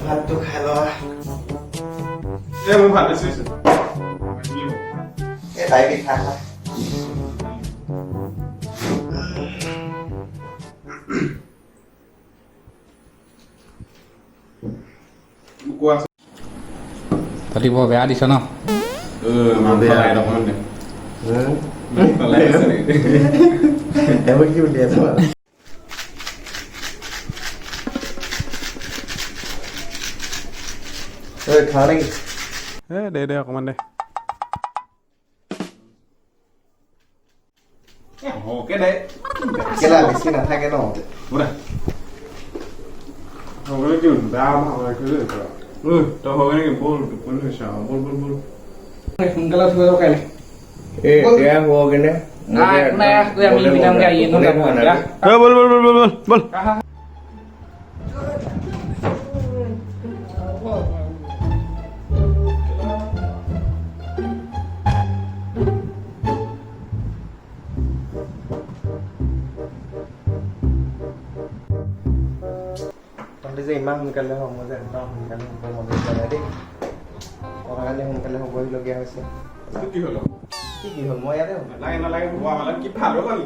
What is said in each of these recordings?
ভাতটো খাই লোৱা মই ভাত দিছো তাই পিঠা খাই কোৱা তহঁতি বৰ বেয়া দিছ ন এবাৰ কি উলিয়াই আছ খাওঁ নেকি দে অকমান দে হকে দে কেলা বেছি নাথাকে ন বুঢ়া হ'বনে কি বেয়া তই হ'ব নেকি বল টোপনি হৈছে বল সোনকালে উঠিব যাব কাইলৈ এয়া হ'ব কেনে বল তহঁতি যে ইমান সোনকালে হ'ব যে একদম সোনকালে হ'ব মন যায় দেই পঢ়াৰ কাৰণে সোনকালে হ'বহিলগীয়া হৈছে কি হ'ল কি হ'ল মই ইয়াতে হ'ম নালাগে হোৱা মানে কি ভাল হ'ল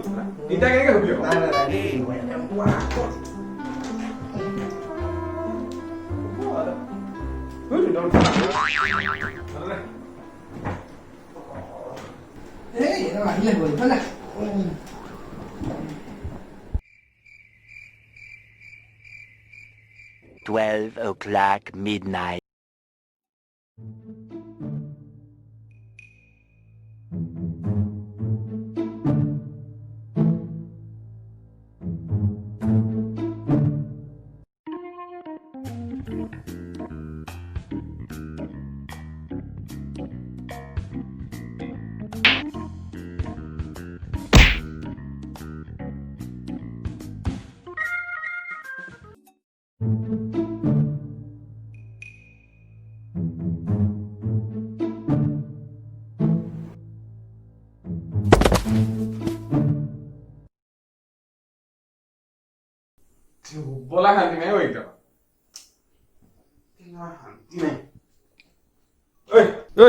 এতিয়া কেনেকে হবি নাই মই ইয়াতে আহিলে গ'ল হয় না 12 o'clock midnight. bola শান্তি নাই ঐ একদম শান্তি নাই ঐ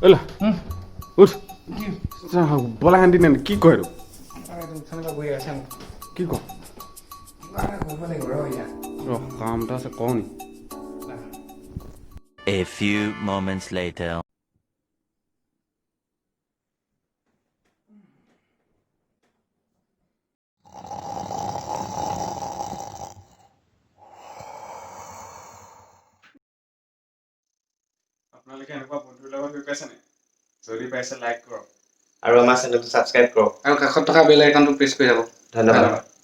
ওলা উঠ বলা শান্তি নাই কি কয় কি ক কাম এটা আছে কওঁ নি A few moments later. আপোনালোকে এনেকুৱা বন্ধুৰ লগত গৈ পাইছেনে যদি পাইছে লাইক কৰক আৰু আমাৰ চেনেলটো ছাবস্ক্ৰাইব কৰক আৰু কাষত থকা বেল আইকনটো প্ৰেছ কৰি যাব ধন্যবাদ